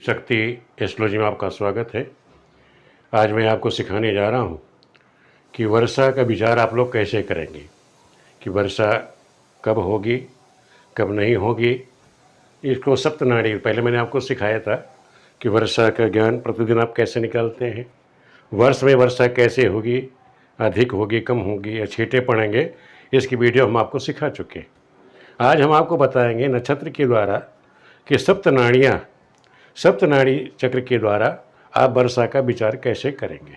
शक्ति एस्ट्रोलॉजी में आपका स्वागत है। आज मैं आपको सिखाने जा रहा हूँ कि वर्षा का विचार आप लोग कैसे करेंगे, कि वर्षा कब होगी कब नहीं होगी। इसको सप्तनाड़ी पहले मैंने आपको सिखाया था कि वर्षा का ज्ञान प्रतिदिन आप कैसे निकालते हैं, वर्ष में वर्षा कैसे होगी, अधिक होगी कम होगी या छींटे पड़ेंगे, इसकी वीडियो हम आपको सिखा चुके हैं। आज हम आपको बताएंगे नक्षत्र के द्वारा कि सप्तनाड़ी चक्र के द्वारा आप वर्षा का विचार कैसे करेंगे।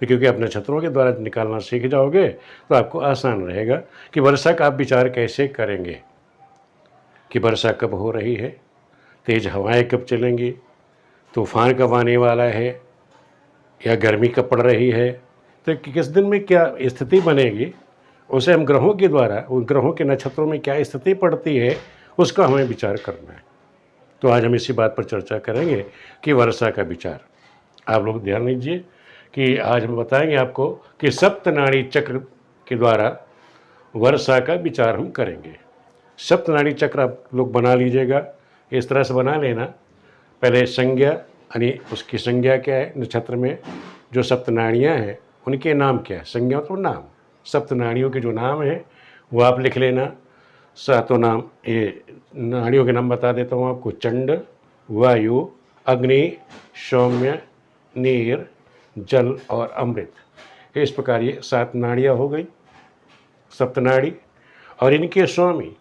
तो क्योंकि आप नक्षत्रों के द्वारा निकालना सीख जाओगे तो आपको आसान रहेगा कि वर्षा का आप विचार कैसे करेंगे, कि वर्षा कब हो रही है, तेज़ हवाएं कब चलेंगी, तूफान कब आने वाला है, या गर्मी कब पड़ रही है, तो किस दिन में क्या स्थिति बनेगी, उसे हम ग्रहों के द्वारा उन ग्रहों के नक्षत्रों में क्या स्थिति पड़ती है उसका हमें विचार करना है। तो आज हम इसी बात पर चर्चा करेंगे कि वर्षा का विचार। आप लोग ध्यान दीजिए कि आज हम बताएंगे आपको कि सप्तनाड़ी चक्र के द्वारा वर्षा का विचार हम करेंगे। सप्तनाड़ी चक्र आप लोग बना लीजिएगा, इस तरह से बना लेना। पहले संज्ञा यानी उसकी संज्ञा क्या है, नक्षत्र में जो सप्तनाड़ियाँ हैं उनके नाम क्या है, संज्ञा तो नाम, सप्तनाड़ियों के जो नाम हैं वो आप लिख लेना। सातों नाम, ये नाड़ियों के नाम बता देता हूँ आपको। चंड, वायु, अग्नि, सौम्य, नीर, जल और अमृत। इस प्रकार ये 7 नाड़ियाँ हो गई सप्तनाड़ी। और इनके स्वामी,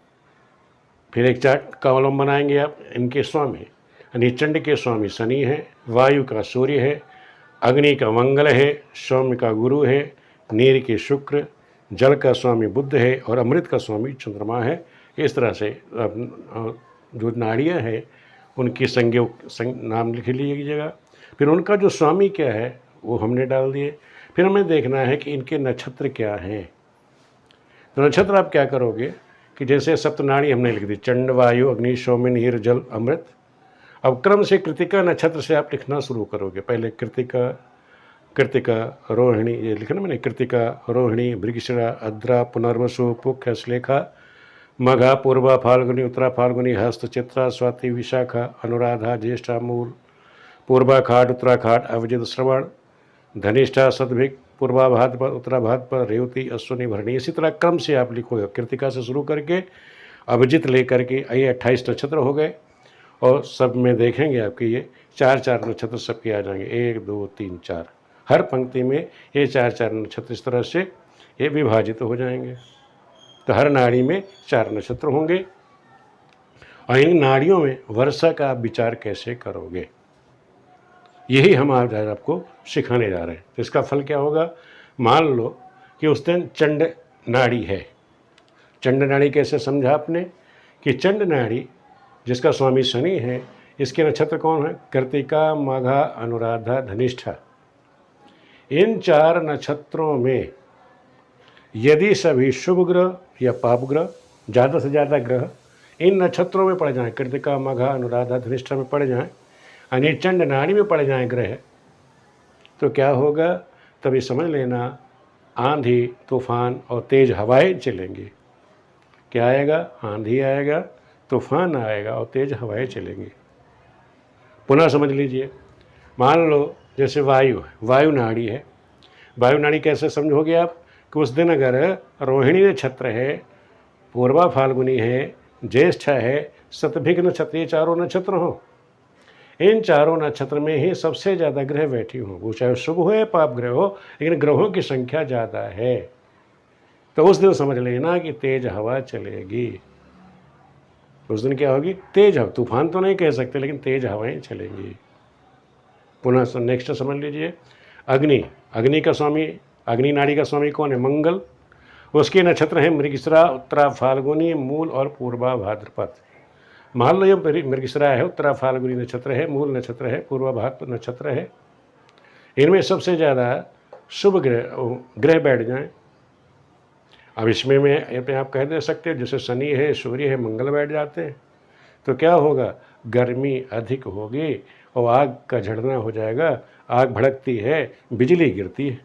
फिर एक चार्ट कॉलम बनाएंगे आप। इनके स्वामी यानी चंड के स्वामी शनि है, वायु का सूर्य है, अग्नि का मंगल है, सौम्य का गुरु है, नीर के शुक्र, जल का स्वामी बुध है और अमृत का स्वामी चंद्रमा है। इस तरह से जो नाड़ियाँ हैं उनकी नाम लिख लीजिएगा। फिर उनका जो स्वामी क्या है वो हमने डाल दिए। फिर हमें देखना है कि इनके नक्षत्र क्या हैं। तो नक्षत्र आप क्या करोगे कि जैसे सप्तनाड़ी हमने लिख दी, चंड, वायु, अग्नि, सौम्य, नीर, जल, अमृत। अब क्रम से कृतिका नक्षत्र से आप लिखना शुरू करोगे। पहले कृतिका, रोहिणी, ये लिखना मैंने, कृतिका, रोहिणी, मृगशिरा, आद्रा, पुनर्वसु, पुष्य, श्लेखा, मघा, पूर्वा, फाल्गुनी, उत्तरा फाल्गुनी, हस्त, चित्रा, स्वाति, विशाखा, अनुराधा, ज्येष्ठा, मूल, पूर्वाखाट, उत्तराखाट, अभिजित, श्रवण, धनिष्ठा, शतभिक, पूर्वा भाद्रपद, उत्तरा भाद्रपद, रेवती, अश्विनी, भरणी। इसी तरह क्रम से आप लिखोगे, कृतिका से शुरू करके अभिजित लेकर के ये 28 नक्षत्र हो गए। और सब में देखेंगे आपके ये 4-4 नक्षत्र सबके आ जाएंगे, 1 2 3 4। हर पंक्ति में ये 4-4 नक्षत्र इस तरह से ये विभाजित हो जाएंगे। तो हर नाड़ी में 4 नक्षत्र होंगे। और इन नाड़ियों में वर्षा का आप विचार कैसे करोगे, यही हम आज आपको सिखाने जा रहे हैं। तो इसका फल क्या होगा, मान लो कि उस दिन चंड नाड़ी है। चंड नाड़ी कैसे समझा आपने कि चंड नाड़ी जिसका स्वामी शनि है, इसके नक्षत्र कौन है, कृतिका, माघा, अनुराधा, धनिष्ठा। इन 4 नक्षत्रों में यदि सभी शुभ ग्रह या पाप ग्रह, ज़्यादा से ज़्यादा ग्रह इन नक्षत्रों में पड़ जाएं, कृतिका, माघा, अनुराधा, धनिष्ठा में पड़ जाएं, यानी चंड नाड़ी में पड़ जाएं ग्रह, तो क्या होगा, तभी समझ लेना आंधी, तूफान और तेज़ हवाएं चलेंगी। क्या आएगा, आंधी आएगा, तूफान आएगा और तेज़ हवाएं चलेंगी। पुनः समझ लीजिए, मान लो जैसे वायु नाड़ी है। वायु नाड़ी कैसे समझोगे आप कि उस दिन अगर रोहिणी नक्षत्र है, पूर्वा फाल्गुनी है, ज्येष्ठ है, शतभिक नक्षत्र, ये 4 नक्षत्र हो, इन 4 नक्षत्र में ही सबसे ज़्यादा ग्रह बैठी हों, वो चाहे शुभ हो या पाप ग्रह हो, लेकिन ग्रहों की संख्या ज़्यादा है। तो उस दिन समझ लेना कि तेज हवा चलेगी। उस दिन क्या होगी, तेज हवा, तूफान तो नहीं कह सकते लेकिन तेज हवाएं चलेंगी। पुनः नेक्स्ट समझ लीजिए, अग्नि का स्वामी, अग्नि नाड़ी का स्वामी कौन है, मंगल। उसके नक्षत्र हैं मृगशिरा, उत्तरा फाल्गुनी, मूल और पूर्वा भाद्रपद। मान लो ये मृगशिरा है, उत्तरा फाल्गुनी नक्षत्र है, मूल नक्षत्र है, पूर्वा भाद्रपद नक्षत्र है। इनमें सबसे ज़्यादा शुभ ग्रह बैठ जाएं। अब इसमें मैं आप कह दे सकते हो जैसे शनि है, सूर्य है, मंगल बैठ जाते हैं, तो क्या होगा, गर्मी अधिक होगी और आग का झड़ना हो जाएगा, आग भड़कती है, बिजली गिरती है।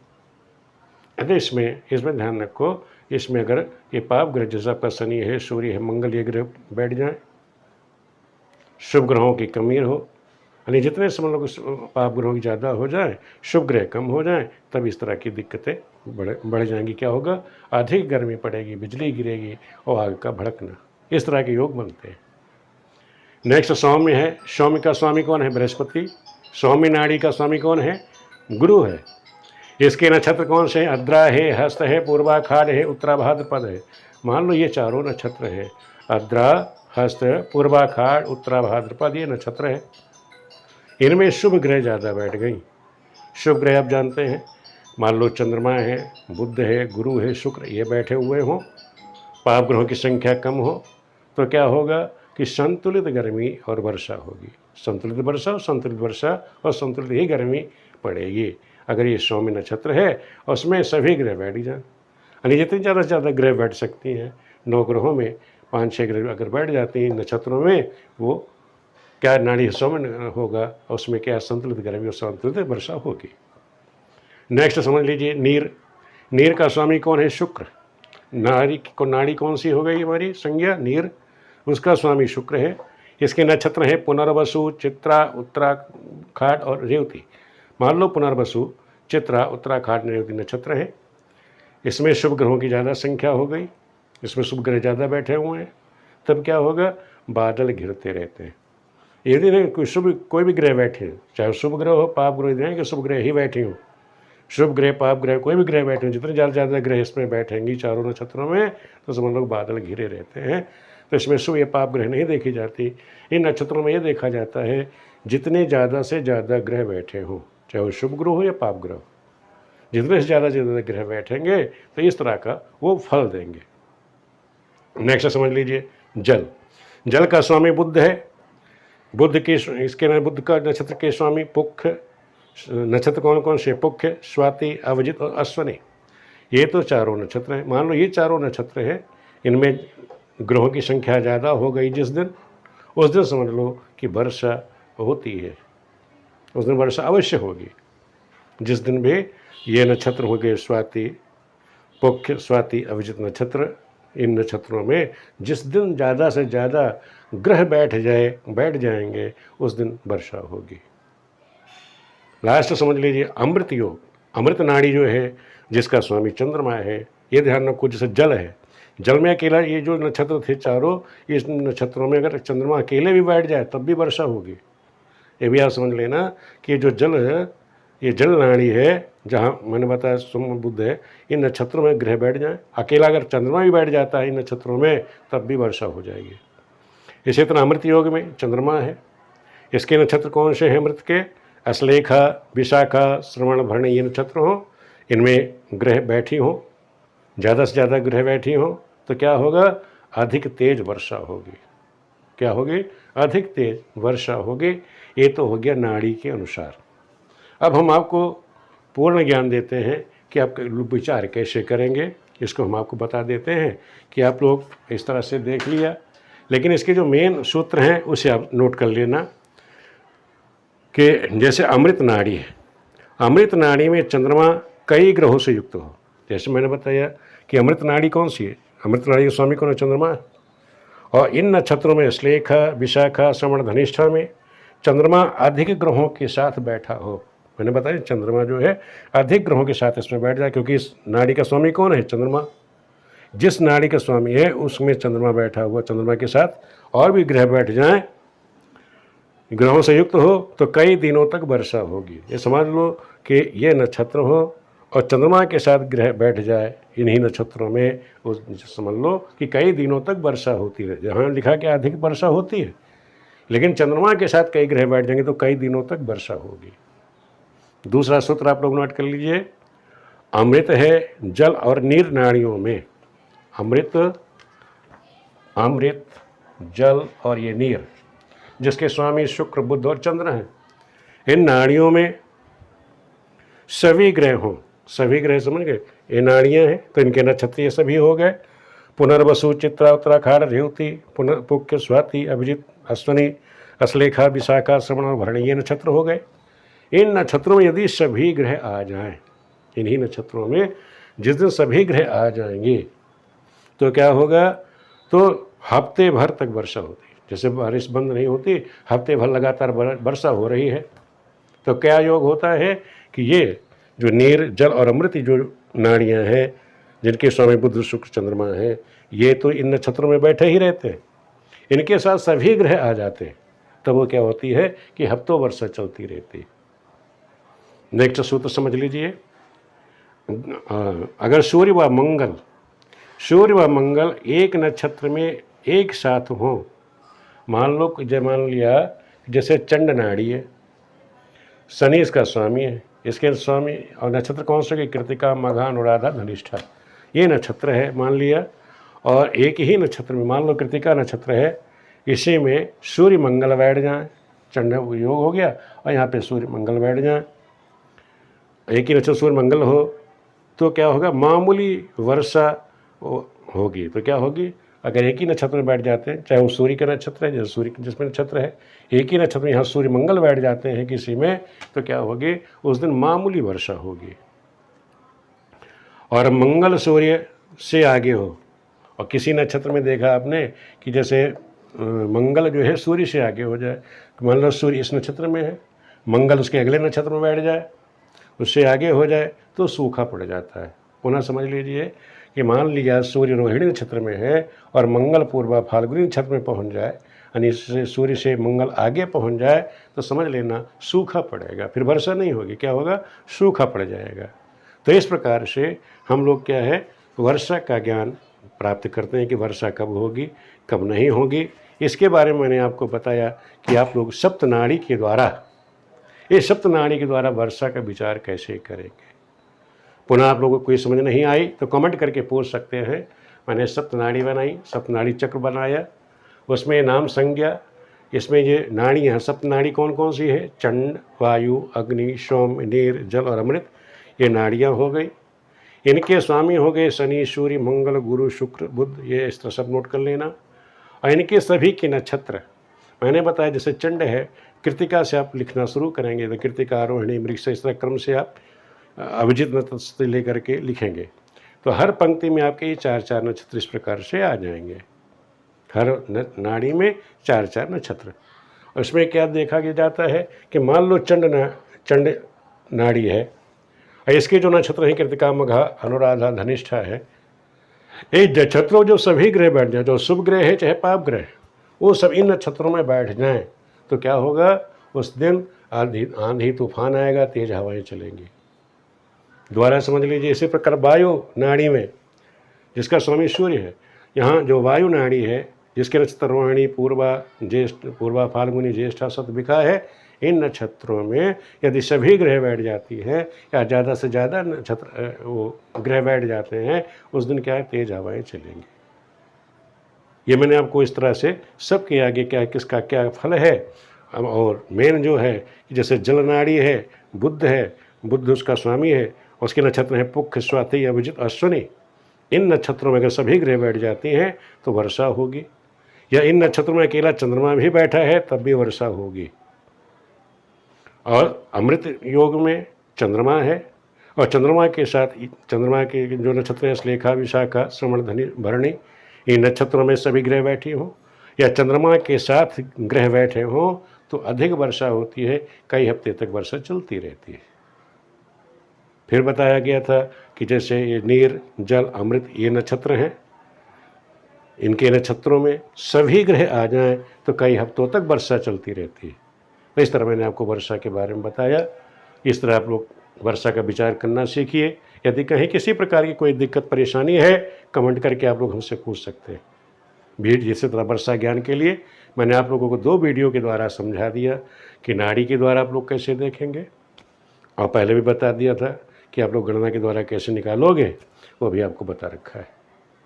तो इसमें ध्यान रखो, इसमें अगर ये पाप ग्रह जैसा आपका शनि है, सूर्य है, मंगल, ये ग्रह बैठ जाए, शुभ ग्रहों की कमी हो, यानी जितने समय लोग पाप ग्रहों की ज़्यादा हो जाए, शुभ ग्रह कम हो जाए, तब इस तरह की दिक्कतें बढ़ जाएंगी। क्या होगा? अधिक गर्मी पड़ेगी, बिजली गिरेगी और आग का भड़कना, इस तरह के योग बनते हैं। नेक्स्ट सौम्य है। सौम्य का स्वामी कौन है? बृहस्पति। सौम्य नाड़ी का स्वामी कौन है? गुरु है। इसके नक्षत्र कौन से हैं? अद्रा है, हस्त है, पूर्वाखाड़ है, उत्तराभाद्रपद है। मान लो ये चारों नक्षत्र हैं, अद्रा, हस्त, पूर्वाखाड़, उत्तराभाद्रपद, ये नक्षत्र है। इनमें शुभ ग्रह ज़्यादा बैठ गई। शुभ ग्रह आप जानते हैं, मान लो चंद्रमा है, बुध है, गुरु है, शुक्र, ये बैठे हुए हों, पाप ग्रहों की संख्या कम हो, तो क्या होगा कि संतुलित गर्मी और वर्षा होगी। संतुलित वर्षा और संतुलित ही गर्मी पड़ेगी। अगर ये सौम्य नक्षत्र है और उसमें सभी ग्रह बैठ जाएं, यानी जितनी ज़्यादा से ज़्यादा ग्रह बैठ सकती हैं, 9 ग्रहों में 5-6 ग्रह अगर बैठ जाती हैं नक्षत्रों में, वो क्या नाड़ी सौम्य होगा, उसमें क्या संतुलित गर्मी और संतुलित वर्षा होगी। नेक्स्ट समझ लीजिए, नीर। नीर का स्वामी कौन है? शुक्र। नाड़ी कौन सी हो गई हमारी संज्ञा? नीर। उसका स्वामी शुक्र है। इसके नक्षत्र हैं पुनर्वसु, चित्रा, उत्तराखाड़ और रेवती। मान लो पुनर्वसु, चित्रा, उत्तराखाड़, रेवती नक्षत्र है। इसमें शुभ ग्रहों की ज़्यादा संख्या हो गई, इसमें शुभ ग्रह ज़्यादा बैठे हुए हैं, तब क्या होगा? बादल घिरते रहते हैं। यदि नहीं कोई भी ग्रह बैठे, चाहे शुभ ग्रह हो, पाप ग्रह नहीं कि शुभ ग्रह ही बैठे हों, शुभ ग्रह, पाप ग्रह, कोई भी ग्रह बैठे हों, जितने ज़्यादा ग्रह इसमें बैठेंगी चारों नक्षत्रों में, तो समझ लो बादल घिरे रहते हैं। तो इसमें शुभ या पाप ग्रह नहीं देखी जाती। इन नक्षत्रों में ये देखा जाता है जितने ज़्यादा से ज़्यादा ग्रह बैठे हों, चाहे वो शुभ ग्रह हो या पाप ग्रह, जितने से ज़्यादा ग्रह बैठेंगे तो इस तरह का वो फल देंगे। नेक्स्ट समझ लीजिए, जल। जल का स्वामी बुध है। बुध का नक्षत्र के स्वामी पुख। नक्षत्र कौन कौन से? पुख, स्वाति, अवजित और अश्वनी। ये तो चारों नक्षत्र हैं। मान लो ये चारों नक्षत्र हैं, इनमें ग्रहों की संख्या ज़्यादा हो गई जिस दिन, उस दिन समझ लो कि वर्षा होती है, उस दिन वर्षा अवश्य होगी। जिस दिन भी ये नक्षत्र हो गए स्वाति, पुख, स्वाति, अभिजित नक्षत्र, इन नक्षत्रों में जिस दिन ज़्यादा से ज़्यादा ग्रह बैठ जाएंगे, उस दिन वर्षा होगी। लास्ट समझ लीजिए, अमृत योग। अमृत नाड़ी जो है, जिसका स्वामी चंद्रमा है, ये ध्यान रखो, जैसे जल है, जल में अकेला ये जो नक्षत्र थे चारों, इस नक्षत्रों में अगर चंद्रमा अकेले भी बैठ जाए तब भी वर्षा होगी। ये भी आप समझ लेना कि ये जो जल है, ये जल नाड़ी है, जहाँ मैंने बताया सोम बुध है, इन नक्षत्रों में ग्रह बैठ जाए, अकेला अगर चंद्रमा भी बैठ जाता है इन नक्षत्रों में, तब भी वर्षा हो जाएगी। इसी तरह अमृत योग में चंद्रमा है। इसके नक्षत्र कौन से हैं अमृत के? अश्लेखा, विशाखा, श्रवण, भरणी, ये नक्षत्र हों, इनमें ग्रह बैठी हों, ज़्यादा से ज़्यादा ग्रह बैठी हों, तो क्या होगा? अधिक तेज वर्षा होगी। क्या होगी? अधिक तेज वर्षा होगी। ये तो हो गया नाड़ी के अनुसार। अब हम आपको पूर्ण ज्ञान देते हैं कि आप विचार कैसे करेंगे, इसको हम आपको बता देते हैं कि आप लोग इस तरह से देख लिया, लेकिन इसके जो मेन सूत्र हैं उसे आप नोट कर लेना कि जैसे अमृत नाड़ी है, अमृत नाड़ी में चंद्रमा कई ग्रहों से युक्त हो। जैसे मैंने बताया कि अमृत नाड़ी कौन सी है? अमृत नाड़ी का स्वामी कौन है? चंद्रमा है। और इन नक्षत्रों में श्लेखा, विशाखा, श्रवण, धनिष्ठा में चंद्रमा अधिक ग्रहों के साथ बैठा हो। मैंने बताया चंद्रमा जो है अधिक ग्रहों के साथ इसमें बैठ जाए, क्योंकि इस नाड़ी का स्वामी कौन है? चंद्रमा। जिस नाड़ी का स्वामी है उसमें चंद्रमा बैठा हुआ, चंद्रमा के साथ और भी ग्रह बैठ जाएं, ग्रहों से युक्त हो, तो कई दिनों तक वर्षा होगी। ये समझ लो कि ये नक्षत्र हो और चंद्रमा के साथ ग्रह बैठ जाए इन्हीं नक्षत्रों में, उस समझ लो कि कई दिनों तक वर्षा होती है। जहाँ लिखा कि अधिक वर्षा होती है, लेकिन चंद्रमा के साथ कई ग्रह बैठ जाएंगे तो कई दिनों तक वर्षा होगी। दूसरा सूत्र आप लोग नोट कर लीजिए, अमृत है जल और नीर नाड़ियों में। अमृत, जल और ये नीर, जिसके स्वामी शुक्र, बुध और चंद्र हैं, इन नाड़ियों में सभी ग्रह हों। सभी ग्रह समझ गए, ये नाड़ियाँ हैं तो इनके नक्षत्र ये सभी हो गए। पुनर्वसु, चित्रा, उत्तराखाड़, रेवती, पुष्य, स्वाति, अभिजित, अश्वनी, अश्लेखा, विशाखा, श्रवण और भरणी, ये नक्षत्र हो गए। इन नक्षत्रों में यदि सभी ग्रह आ जाएं, इन्हीं नक्षत्रों में जिस दिन सभी ग्रह आ जाएंगे तो क्या होगा? तो हफ्ते भर तक वर्षा होती है। जैसे बारिश बंद नहीं होती, हफ्ते भर लगातार वर्षा हो रही है। तो क्या योग होता है कि ये जो नीर, जल और अमृत जो नाड़ियाँ हैं, जिनके स्वामी बुध, शुक्र, चंद्रमा हैं, ये तो इन नक्षत्रों में बैठे ही रहते हैं। इनके साथ सभी ग्रह आ जाते हैं, तब वो क्या होती है कि हफ्तों वर्षा चलती रहती है। नेक्स्ट सूत्र समझ लीजिए। अगर सूर्य व मंगल एक नक्षत्र में एक साथ हो, मान लिया जैसे चंड नाड़ी है, शनि इसका स्वामी है, इसके स्वामी और नक्षत्र कौन से कि कृतिका, मघा, अनुराधा, धनिष्ठा, ये नक्षत्र है मान लिया। और एक ही नक्षत्र में मान लो कृतिका नक्षत्र है, इसी में सूर्य मंगल बैठ जाए, चंड योग हो गया, और यहाँ पे सूर्य मंगल बैठ जाए, एक ही नक्षत्र सूर्य मंगल हो, तो क्या होगा, मामूली वर्षा होगी। तो क्या होगी, अगर एक ही नक्षत्र में बैठ जाते हैं, चाहे वो सूर्य का नक्षत्र है, जैसे सूर्य जिसमें नक्षत्र है, एक ही नक्षत्र में यहाँ सूर्य मंगल बैठ जाते हैं किसी में, तो क्या होगी, उस दिन मामूली वर्षा होगी। और मंगल सूर्य से आगे हो, और किसी नक्षत्र में देखा आपने कि जैसे मंगल जो है सूर्य से आगे हो जाए, मान लो सूर्य इस नक्षत्र में है, मंगल उसके अगले नक्षत्र में बैठ जाए, उससे आगे हो जाए, तो सूखा पड़ जाता है। पुनः समझ लीजिए कि मान लिया सूर्य रोहिणी नक्षत्र में है और मंगल पूर्वा फाल्गुनी नक्षत्र में पहुंच जाए, यानी सूर्य से मंगल आगे पहुंच जाए, तो समझ लेना सूखा पड़ेगा, फिर वर्षा नहीं होगी, क्या होगा, सूखा पड़ जाएगा। तो इस प्रकार से हम लोग क्या है, वर्षा का ज्ञान प्राप्त करते हैं कि वर्षा कब होगी, कब नहीं होगी। इसके बारे में मैंने आपको बताया कि आप लोग सप्तनाड़ी के द्वारा, इस सप्तनाड़ी के द्वारा वर्षा का विचार कैसे करेंगे। पुनः आप लोगों को कोई समझ नहीं आई तो कमेंट करके पूछ सकते हैं। मैंने सप्तनाड़ी बनाई, सप्तनाड़ी चक्र बनाया, उसमें नाम संज्ञा, इसमें ये नाड़ियाँ, सप्तनाड़ी कौन कौन सी है, चंड, वायु, अग्नि, सोम, नीर, जल और अमृत, ये नाड़ियाँ हो गई। इनके स्वामी हो गए शनि, सूर्य, मंगल, गुरु, शुक्र, बुध, ये इस तरह सब नोट कर लेना। और इनके सभी के नक्षत्र मैंने बताया, जैसे चंड है, कृतिका से आप लिखना शुरू करेंगे तो कृतिका, रोहिणी, मृगशिरा, इस तरह क्रम से आप अभिजित नक्षत्र से लेकर के लिखेंगे, तो हर पंक्ति में आपके ये 4-4 नक्षत्र इस प्रकार से आ जाएंगे। हर नाड़ी में 4-4 नक्षत्र। उसमें क्या देखा जाता है कि मान लो चंड नाड़ी है, और इसके जो नक्षत्र हैं कृतिका, मघा, अनुराधा, धनिष्ठा है, ये नक्षत्रों जो सभी ग्रह बैठ जाए, जो शुभ ग्रह है चाहे पाप ग्रह, वो सब इन नक्षत्रों में बैठ जाएं, तो क्या होगा, उस दिन आंधी तूफान आएगा, तेज हवाएं चलेंगी। दोबारा समझ लीजिए। इसी प्रकार वायु नाड़ी में जिसका स्वामी सूर्य है, यहाँ जो वायु नाड़ी है, जिसके नक्षत्र रोहिणी, पूर्वा, फाल्गुनी, ज्येष्ठा, शतभिखा है, इन नक्षत्रों में यदि सभी ग्रह बैठ जाती हैं या ज़्यादा से ज़्यादा नक्षत्र वो ग्रह बैठ जाते हैं, उस दिन क्या है, तेज हवाएं चलेंगी। ये मैंने आपको इस तरह से सबके आगे क्या किसका क्या फल है। और मेन जो है कि जैसे जल नाड़ी है, बुध उसका स्वामी है, उसके नक्षत्र हैं पुख, स्वाति, अभिजित, अश्विनी। इन नक्षत्रों में अगर सभी ग्रह बैठ जाती हैं तो वर्षा होगी, या इन नक्षत्रों में अकेला चंद्रमा भी बैठा है तब भी वर्षा होगी। और अमृत योग में चंद्रमा है, और चंद्रमा के साथ चंद्रमा के जो नक्षत्र हैं श्लेखा, विशाखा, श्रवण, धनी, भरणी, इन नक्षत्रों में सभी ग्रह बैठी हों या चंद्रमा के साथ ग्रह बैठे हों तो अधिक वर्षा होती है, कई हफ्ते तक वर्षा चलती रहती है। फिर बताया गया था कि जैसे ये नीर, जल, अमृत ये नक्षत्र हैं, इनके नक्षत्रों में सभी ग्रह आ जाएं तो कई हफ्तों तक वर्षा चलती रहती है। तो इस तरह मैंने आपको वर्षा के बारे में बताया। इस तरह आप लोग वर्षा का विचार करना सीखिए। यदि कहीं किसी प्रकार की कोई दिक्कत परेशानी है, कमेंट करके आप लोग हमसे पूछ सकते हैं। भीड़ इसी तरह वर्षा ज्ञान के लिए मैंने आप लोगों को 2 वीडियो के द्वारा समझा दिया कि नाड़ी के द्वारा आप लोग कैसे देखेंगे, और पहले भी बता दिया था कि आप लोग गणना के द्वारा कैसे निकालोगे, वो भी आपको बता रखा है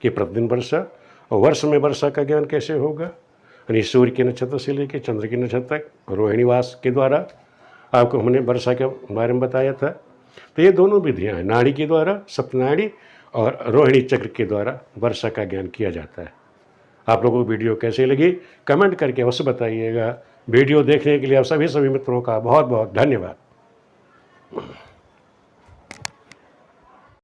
कि प्रतिदिन वर्षा और वर्ष में वर्षा का ज्ञान कैसे होगा, यानी सूर्य के नक्षत्र से लेकर चंद्र के नक्षत्र तक रोहिणीवास के द्वारा आपको हमने वर्षा के बारे में बताया था। तो ये दोनों विधियाँ हैं, नाड़ी के द्वारा, सप्तनाड़ी, और रोहिणी चक्र के द्वारा वर्षा का ज्ञान किया जाता है। आप लोगों को वीडियो कैसे लगी कमेंट करके अवश्य बताइएगा। वीडियो देखने के लिए आप सभी मित्रों का बहुत बहुत धन्यवाद।